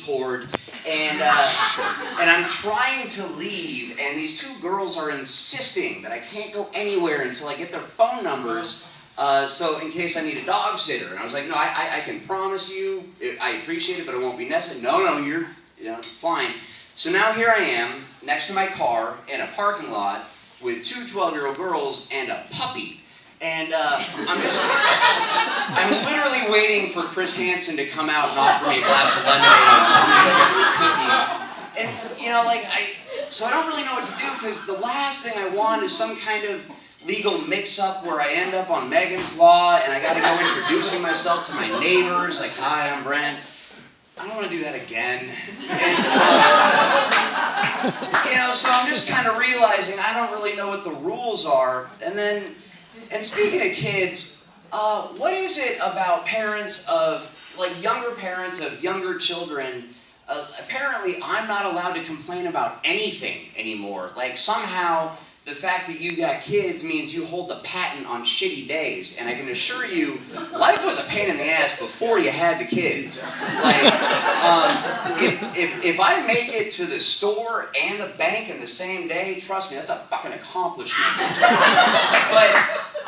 cord, and I'm trying to leave, and these two girls are insisting that I can't go anywhere until I get their phone numbers. So in case I need a dog sitter, and I was like, no, I can promise you, I appreciate it, but it won't be necessary. No, you're fine. So now here I am next to my car in a parking lot with two 12-year-old girls and a puppy. And I'm literally waiting for Chris Hansen to come out and offer me a glass of lemonade and some cookies. And, so I don't really know what to do, because the last thing I want is some kind of legal mix-up where I end up on Megan's Law and I gotta go introducing myself to my neighbors, like, hi, I'm Brent. I don't want to do that again. And, so I'm just kind of realizing I don't really know what the rules are. And speaking of kids, what is it about parents of, younger parents of younger children? Apparently, I'm not allowed to complain about anything anymore. Somehow, the fact that you got kids means you hold the patent on shitty days. And I can assure you, life was a pain in the ass before you had the kids. If I make it to the store and the bank in the same day, trust me, that's a fucking accomplishment. But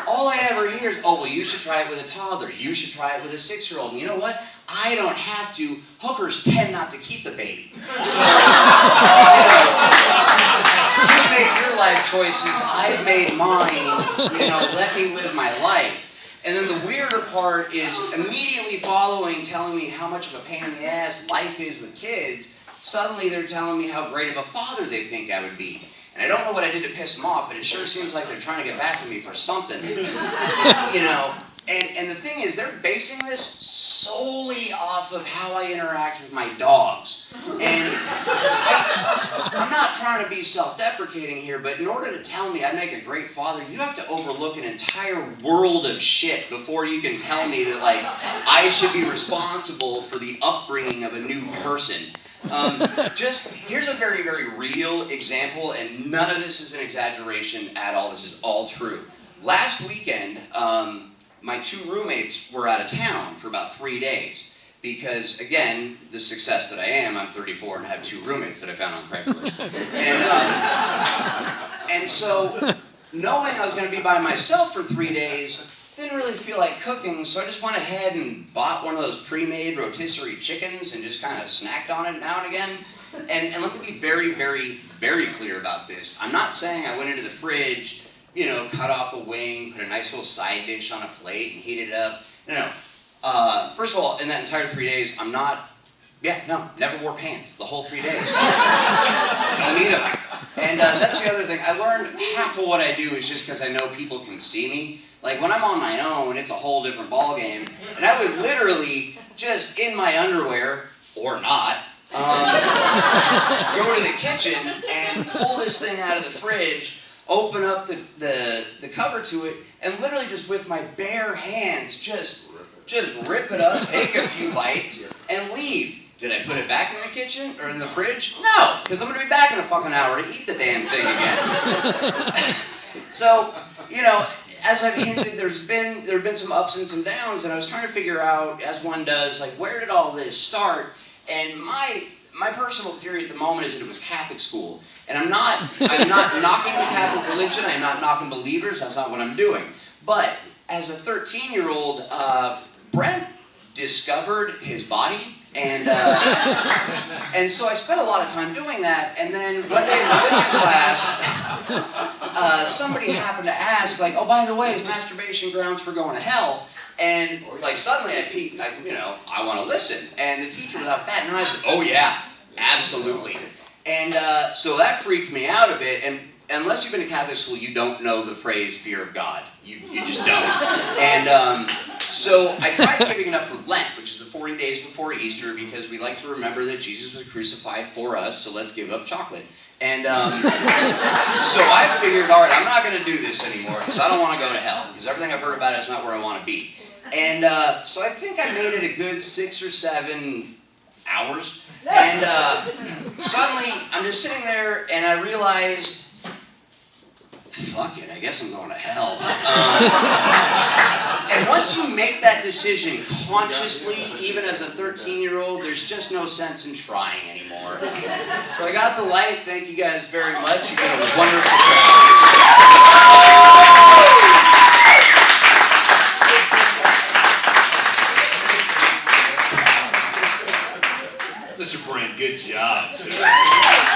all I ever hear is, oh, well, you should try it with a toddler. You should try it with a 6-year-old. And you know what? I don't have to. Hookers tend not to keep the baby. So, you make your life choices. I've made mine. Let me live my life. And then the weirder part is immediately following telling me how much of a pain in the ass life is with kids, suddenly they're telling me how great of a father they think I would be. And I don't know what I did to piss them off, but it sure seems like they're trying to get back at me for something. And the thing is, they're basing this solely off of how I interact with my dogs. And I'm not trying to be self-deprecating here, but in order to tell me I make a great father, you have to overlook an entire world of shit before you can tell me that, I should be responsible for the upbringing of a new person. Here's a very, very real example, and none of this is an exaggeration at all. This is all true. Last weekend, my two roommates were out of town for about 3 days because, again, the success that I am, I'm 34 and have two roommates that I found on Craigslist. And so, knowing I was going to be by myself for 3 days, didn't really feel like cooking, so I just went ahead and bought one of those pre-made rotisserie chickens and just kind of snacked on it now and again. And let me be very, very, very clear about this. I'm not saying I went into the fridge, cut off a wing, put a nice little side dish on a plate and heated it up. No. First of all, in that entire 3 days, never wore pants the whole 3 days. Don't need them. And that's the other thing. I learned half of what I do is just because I know people can see me. When I'm on my own, it's a whole different ballgame. And I would literally, just in my underwear, or not, go to the kitchen and pull this thing out of the fridge, open up the cover to it, and literally just with my bare hands, just rip it up, take a few bites, and leave. Did I put it back in the kitchen or in the fridge? No, because I'm going to be back in a fucking hour to eat the damn thing again. So, as I've hinted, there have been some ups and some downs, and I was trying to figure out, as one does, where did all this start? And my personal theory at the moment is that it was Catholic school. And I'm not knocking the Catholic religion, I'm not knocking believers, that's not what I'm doing. But as a 13-year-old, Brent discovered his body, and so I spent a lot of time doing that, and then one day in religion class, somebody happened to ask, oh, by the way, is masturbation grounds for going to hell? And suddenly I peeked, I want to listen. And the teacher, without batting an eye, said, oh yeah, absolutely. And so that freaked me out a bit. And unless you've been to Catholic school, you don't know the phrase fear of God. You just don't. And so I tried giving it up for Lent, which is the 40 days before Easter, because we like to remember that Jesus was crucified for us, so let's give up chocolate. And so I figured, all right, I'm not going to do this anymore, because I don't want to go to hell, because everything I've heard about it is not where I want to be. And so I think I made it a good 6 or 7 hours. And suddenly, I'm just sitting there, and I realized fuck it, I guess I'm going to hell. And once you make that decision consciously, even as a 13-year-old, there's just no sense in trying anymore. So I got the light. Thank you guys very much. You did a wonderful Mr. Brand, good job, sir.